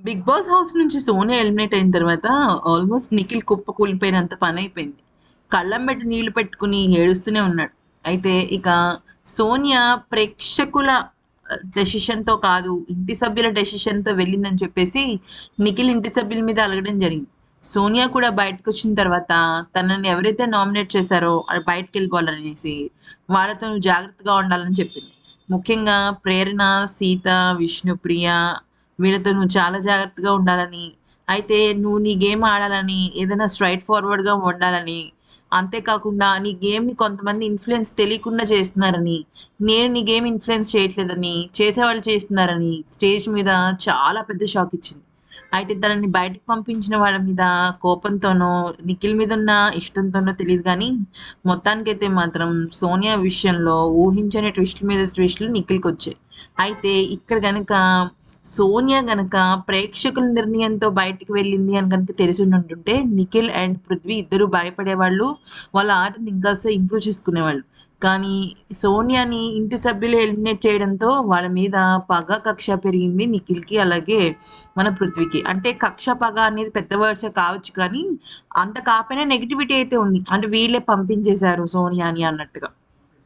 Big boss house నుంచి Sonia eliminate అయిన తర్వాత ఆల్మోస్ట్ నిఖిల్ కుప్ప కూలిపోయినంత పని అయిపోయింది. కళ్ళం పెట్టి నీళ్లు పెట్టుకుని ఏడుస్తూనే ఉన్నాడు. అయితే ఇక సోనియా ప్రేక్షకుల డెసిషన్‌తో కాదు, ఇంటి సభ్యుల డెసిషన్‌తో వెళ్ళిందని చెప్పేసి నిఖిల్ ఇంటి సభ్యుల మీద అలగడం జరిగింది. సోనియా కూడా బయటకొచ్చిన తర్వాత తనని ఎవరైతే నామినేట్ చేశారో ఆళ్ళు బయటికెళ్ళిపోవాలనేసి వాళ్ళతో "నువ్వు జాగ్రత్తగా ఉండాలని" చెప్పింది. ముఖ్యంగా ప్రేరణ, సీత, విష్ణుప్రియ వీళ్ళతో నువ్వు చాలా జాగ్రత్తగా ఉండాలని, అయితే నువ్వు నీ గేమ్ ఆడాలని, ఏదైనా స్ట్రెయిట్ ఫార్వర్డ్‌గా ఉండాలని, అంతేకాకుండా నీ గేమ్‌ని కొంతమంది ఇన్‌ఫ్లూయెన్స్ తెలియకుండా చేస్తున్నారని, నేను నీ గేమ్ ఇన్‌ఫ్లూయెన్స్ చేయట్లేదని, చేసేవాళ్ళు చేస్తున్నారని స్టేజ్ మీద చాలా పెద్ద షాక్ ఇచ్చింది. అయితే తనని బయటకు పంపించిన వాళ్ళ మీద కోపంతోనో, నిఖిల్ మీదున్న ఇష్టంతోనో తెలీదు గానీ, మొత్తానికైతే మాత్రం సోనియా విషయంలో ఊహించని ట్విస్ట్‌ల మీద ట్విస్ట్‌లు నిఖిల్‌కొచ్చాయి. అయితే ఇక్కడ గనక సోనియా గనక ప్రేక్షకుల నిర్ణయంతో బయటికి వెళ్ళింది అని గనుక తెలిసుండుంటుంటే నిఖిల్ అండ్ పృథ్వీ ఇద్దరు భయపడేవాళ్ళు. వాళ్ళ ఆటని ఇంకాస్త ఇంప్రూవ్ చేసుకునేవాళ్ళు. కానీ సోనియాని ఇంటి సభ్యులు ఎలిమినేట్ చేయడంతో వాళ్ళ మీద పగ, కక్ష పెరిగింది నిఖిల్‌కి అలాగే మన పృథ్వీకి. అంటే కక్ష, పగ అనేది పెద్ద వర్డ్సే కావచ్చు కానీ అంత కాపోయినా నెగటివిటీ అయితే ఉంది. అంటే వీళ్ళే పంపించేశారు సోనియాని అన్నట్టుగా.